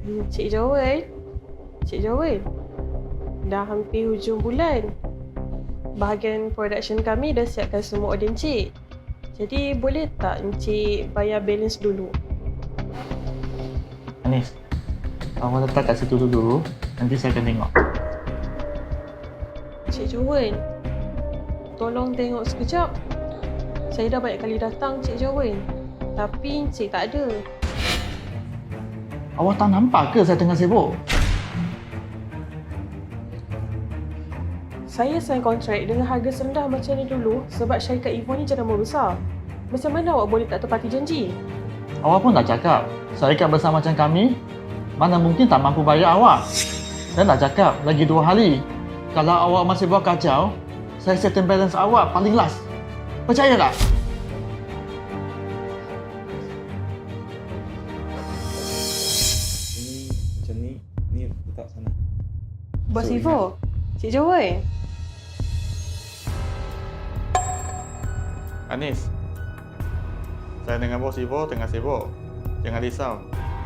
Cik Joel. Cik Joel. Dah hampir hujung bulan. Bahagian production kami dah siapkan semua order Encik. Jadi boleh tak Encik bayar balance dulu? Anis, awak letak kat situ dulu. Nanti saya akan tengok. Cik Joel, tolong tengok sekejap. Saya dah banyak kali datang Cik Joel, tapi Encik tak ada. Awak tak nampak ke saya tengah sibuk? Saya sign kontrak dengan harga serendah macam ni dulu sebab syarikat Evo ni jenama besar. Macam mana awak boleh tak tepati janji? Awak pun dah cakap, syarikat besar macam kami, mana mungkin tak mampu bayar awak. Saya dah cakap lagi 2 hari. Kalau awak masih buat kacau, saya settle balance awak paling last. Percaya tak? Macam ni letak sana. Bos Evo, Cik Joel. Anis, saya dengan Bos Ivo tengah sibuk. Jangan risau,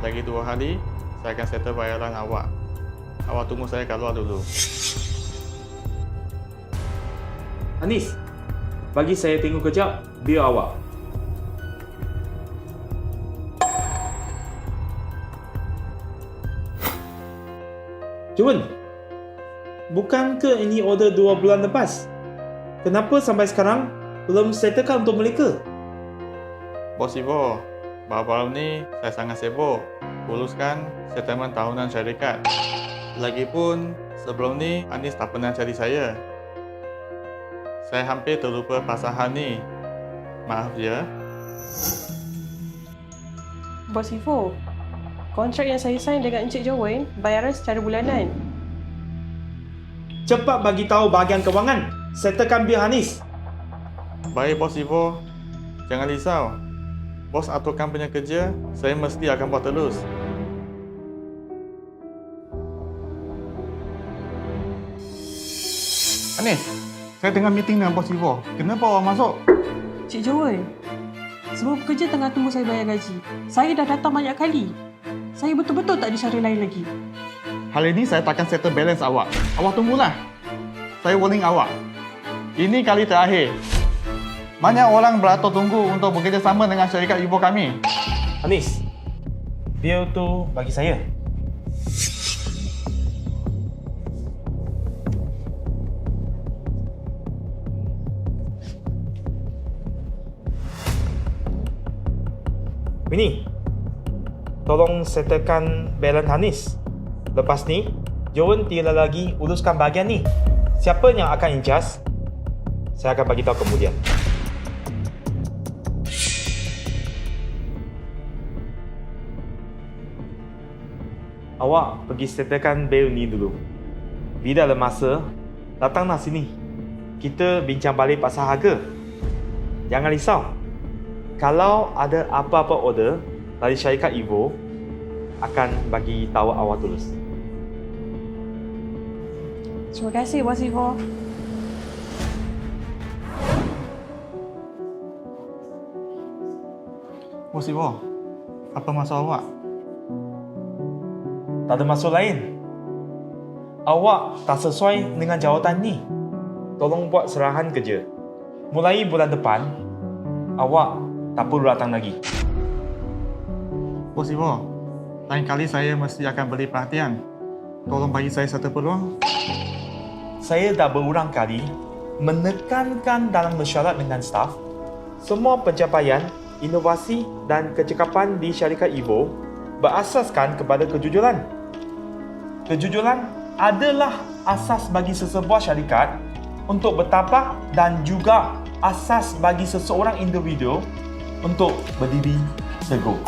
lagi 2 hari saya akan settle bayaran awak. Awak tunggu saya kat luar dulu. Anis, bagi saya tengok kejap bil awak. Jun, bukan ke ini order 2 bulan lepas? Kenapa sampai sekarang belum settlekan untuk mereka? Bos Ivo, baru-baru ni saya sangat sibuk uruskan settlement tahunan syarikat. Lagipun sebelum ni Anis tak pernah cari saya. Saya hampir terlupa pasal hal ni. Maaf ya. Bos Ivo, kontrak yang saya sign dengan Encik Joel bayaran secara bulanan. Cepat bagi tahu bahagian kewangan. Settlekan bil Anis. Baik Bos Ivo, jangan risau. Bos aturkan punya kerja, saya mesti akan buat terus. Anis, saya tengah meeting dengan Bos Ivo. Kenapa awak masuk? Cik Joel, semua pekerja tengah tunggu saya bayar gaji. Saya dah datang banyak kali. Saya betul-betul tak ada cara lain lagi. Hal ini saya takkan settle balance awak. Awak tunggulah. Saya warning awak. Ini kali terakhir. Banyak orang beratur tunggu untuk bekerjasama dengan syarikat ibu kami. Anis, bil tu bagi saya. Winnie, tolong settlekan balance Anis. Lepas ni, Joan tidak lagi uruskan bahagian ni. Siapa yang akan in charge, saya akan bagi tahu kemudian. Awak pergi settlekan bil ni dulu. Bila ada masa, datanglah sini. Kita bincang balik pasal harga. Jangan risau. Kalau ada apa-apa order dari syarikat Evo, akan bagi tahu awak terus. Terima kasih Bos Ivo. Bos Ivo, apa masalah awak? Tak ada maksud lain. Awak tak sesuai dengan jawatan ni. Tolong buat serahan kerja. Mulai bulan depan, awak tak perlu datang lagi. Bos Ivo, lain kali saya mesti akan beri perhatian. Tolong bagi saya satu peluang. Saya dah berulang kali menekankan dalam mesyuarat dengan staf, semua pencapaian, inovasi dan kecekapan di syarikat Evo berasaskan kepada kejujuran. Kejujuran adalah asas bagi sesebuah syarikat untuk bertapak dan juga asas bagi seseorang individu untuk berdiri teguh.